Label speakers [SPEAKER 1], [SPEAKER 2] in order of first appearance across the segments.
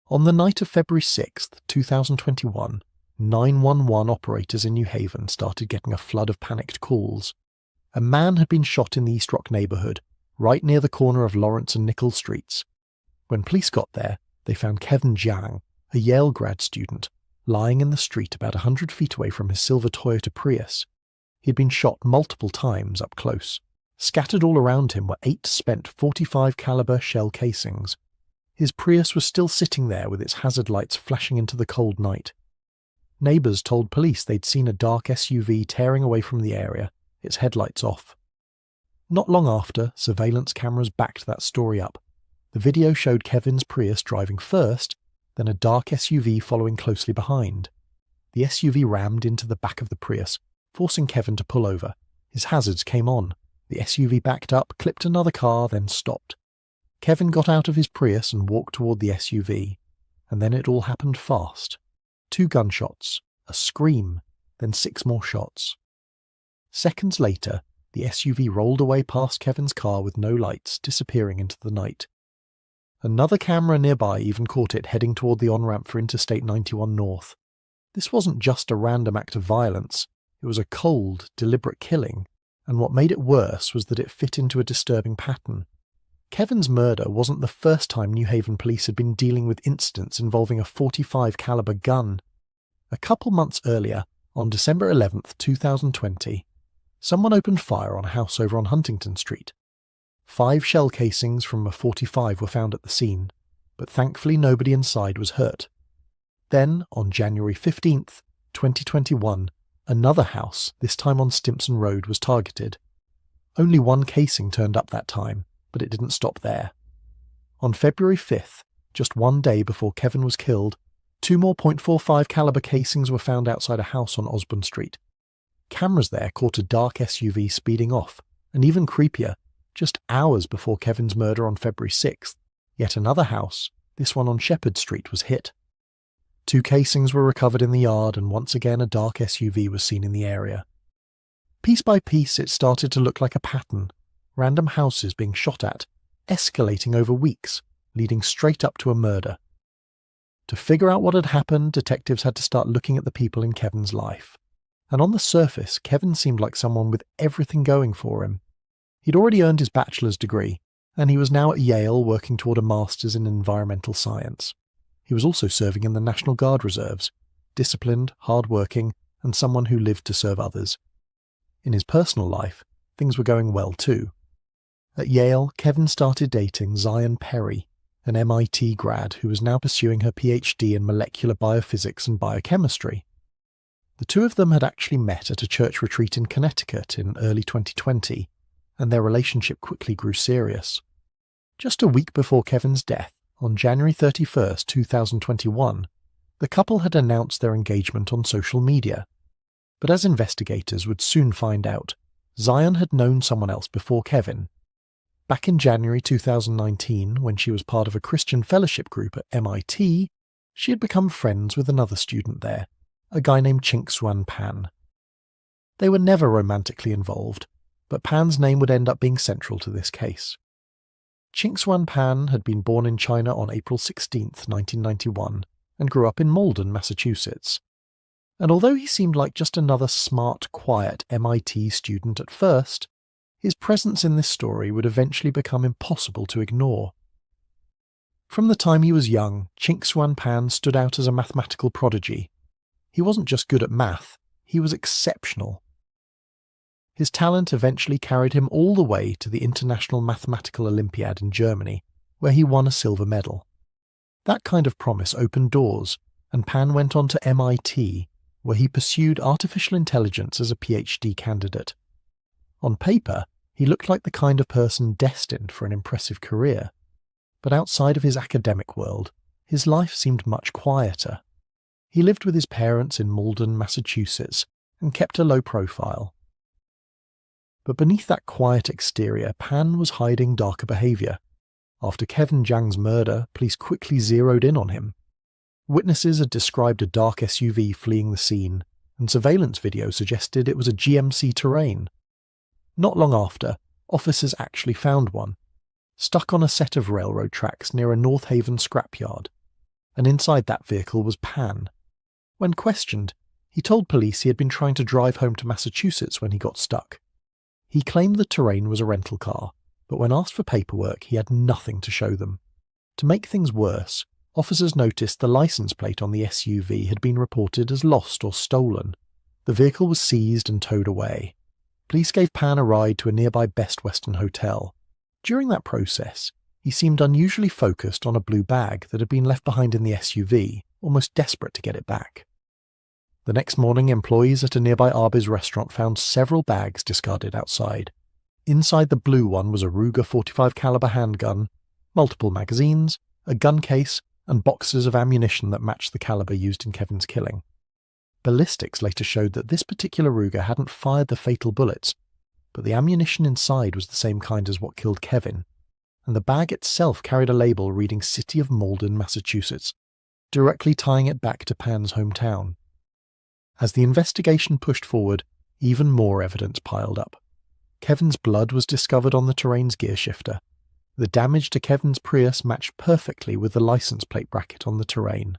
[SPEAKER 1] On the night of February 6th, 2021, 911 operators in New Haven started getting a flood of panicked calls. A man had been shot in the East Rock neighborhood, right near the corner of Lawrence and Nichols Streets. When police got there, they found Kevin Jiang, a Yale grad student, lying in the street about 100 feet away from his silver Toyota Prius. He'd been shot multiple times up close. Scattered all around him were 8 spent .45 caliber shell casings. His Prius was still sitting there with its hazard lights flashing into the cold night. Neighbours told police they'd seen a dark SUV tearing away from the area, its headlights off. Not long after, surveillance cameras backed that story up. The video showed Kevin's Prius driving first, then a dark SUV following closely behind. The SUV rammed into the back of the Prius, forcing Kevin to pull over. His hazards came on. The SUV backed up, clipped another car, then stopped. Kevin got out of his Prius and walked toward the SUV. And then it all happened fast. 2 gunshots, a scream, then 6 more shots. Seconds later, the SUV rolled away past Kevin's car with no lights, disappearing into the night. Another camera nearby even caught it heading toward the on-ramp for Interstate 91 North. This wasn't just a random act of violence, it was a cold, deliberate killing, and what made it worse was that it fit into a disturbing pattern. Kevin's murder wasn't the first time New Haven police had been dealing with incidents involving a .45 caliber gun. A couple months earlier, on December 11th, 2020, someone opened fire on a house over on Huntington Street. 5 shell casings from a .45 were found at the scene, but thankfully nobody inside was hurt. Then, on January 15th, 2021, another house, this time on Stimson Road, was targeted. Only 1 casing turned up that time, but it didn't stop there. On February 5th, just 1 day before Kevin was killed, 2 more .45 caliber casings were found outside a house on Osborne Street. Cameras there caught a dark SUV speeding off, and even creepier, just hours before Kevin's murder on February 6th, yet another house, this one on Shepherd Street, was hit. 2 casings were recovered in the yard, and once again a dark SUV was seen in the area. Piece by piece it started to look like a pattern, random houses being shot at, escalating over weeks, leading straight up to a murder. To figure out what had happened, detectives had to start looking at the people in Kevin's life. And on the surface, Kevin seemed like someone with everything going for him. He'd already earned his bachelor's degree, and he was now at Yale working toward a master's in environmental science. He was also serving in the National Guard Reserves, disciplined, hard-working, and someone who lived to serve others. In his personal life, things were going well too. At Yale, Kevin started dating Zion Perry, an MIT grad who was now pursuing her PhD in molecular biophysics and biochemistry. The two of them had actually met at a church retreat in Connecticut in early 2020, and their relationship quickly grew serious. Just a week before Kevin's death, on January 31st, 2021, the couple had announced their engagement on social media. But as investigators would soon find out, Zion had known someone else before Kevin. Back in January 2019, when she was part of a Christian fellowship group at MIT, she had become friends with another student there, a guy named Ching-Suan Pan. They were never romantically involved, but Pan's name would end up being central to this case. Ching-Suan Pan had been born in China on April 16, 1991, and grew up in Malden, Massachusetts. And although he seemed like just another smart, quiet MIT student at first, his presence in this story would eventually become impossible to ignore. From the time he was young, Ching-Suan Pan stood out as a mathematical prodigy. He wasn't just good at math, he was exceptional. His talent eventually carried him all the way to the International Mathematical Olympiad in Germany, where he won a silver medal. That kind of promise opened doors, and Pan went on to MIT, where he pursued artificial intelligence as a PhD candidate. On paper, he looked like the kind of person destined for an impressive career. But outside of his academic world, his life seemed much quieter. He lived with his parents in Malden, Massachusetts, and kept a low profile. But beneath that quiet exterior, Pan was hiding darker behaviour. After Kevin Jiang's murder, police quickly zeroed in on him. Witnesses had described a dark SUV fleeing the scene, and surveillance video suggested it was a GMC Terrain. Not long after, officers actually found one, stuck on a set of railroad tracks near a North Haven scrapyard. and inside that vehicle was Pan. When questioned, he told police he had been trying to drive home to Massachusetts when he got stuck. He claimed the Terrain was a rental car, but when asked for paperwork, he had nothing to show them. To make things worse, officers noticed the license plate on the SUV had been reported as lost or stolen. The vehicle was seized and towed away. Police gave Pan a ride to a nearby Best Western hotel. During that process, he seemed unusually focused on a blue bag that had been left behind in the SUV, almost desperate to get it back. The next morning, employees at a nearby Arby's restaurant found several bags discarded outside. Inside the blue one was a Ruger .45 caliber handgun, multiple magazines, a gun case, and boxes of ammunition that matched the caliber used in Kevin's killing. Ballistics later showed that this particular Ruger hadn't fired the fatal bullets, but the ammunition inside was the same kind as what killed Kevin, and the bag itself carried a label reading City of Malden, Massachusetts, directly tying it back to Pan's hometown. As the investigation pushed forward, even more evidence piled up. Kevin's blood was discovered on the Terrain's gear shifter. The damage to Kevin's Prius matched perfectly with the license plate bracket on the Terrain.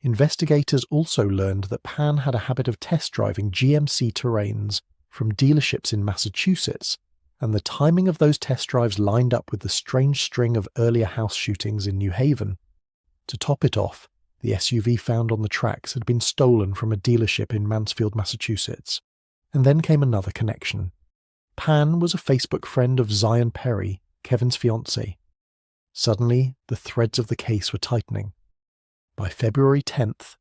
[SPEAKER 1] Investigators also learned that Pan had a habit of test driving GMC Terrains from dealerships in Massachusetts, and the timing of those test drives lined up with the strange string of earlier house shootings in New Haven. To top it off, the SUV found on the tracks had been stolen from a dealership in Mansfield, Massachusetts. And then came another connection. Pan was a Facebook friend of Zion Perry, Kevin's fiancée. Suddenly, the threads of the case were tightening. By February 10th,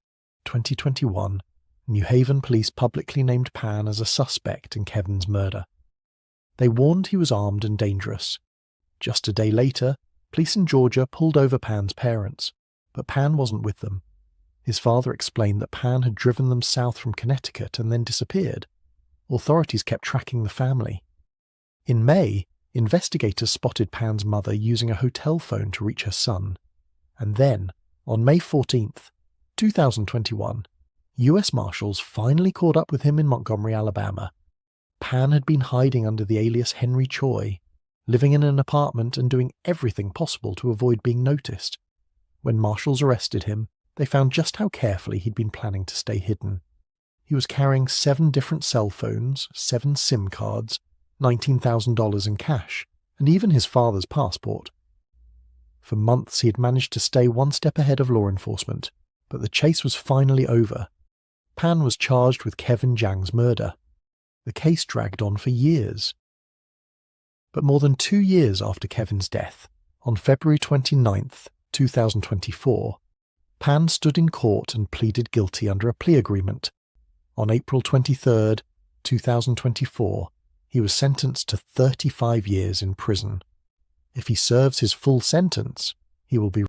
[SPEAKER 1] 2021, New Haven police publicly named Pan as a suspect in Kevin's murder. They warned he was armed and dangerous. Just a day later, police in Georgia pulled over Pan's parents, but Pan wasn't with them. His father explained that Pan had driven them south from Connecticut and then disappeared. Authorities kept tracking the family. In May, investigators spotted Pan's mother using a hotel phone to reach her son. And then, on May 14th, 2021, US Marshals finally caught up with him in Montgomery, Alabama. Pan had been hiding under the alias Henry Choi, living in an apartment and doing everything possible to avoid being noticed. When marshals arrested him, they found just how carefully he'd been planning to stay hidden. He was carrying 7 different cell phones, 7 SIM cards, $19,000 in cash, and even his father's passport. For months he had managed to stay one step ahead of law enforcement, but the chase was finally over. Pan was charged with Kevin Jiang's murder. The case dragged on for years. But more than 2 years after Kevin's death, on February 29th, 2024, Pan stood in court and pleaded guilty under a plea agreement. On April 23, 2024, he was sentenced to 35 years in prison. If he serves his full sentence, he will be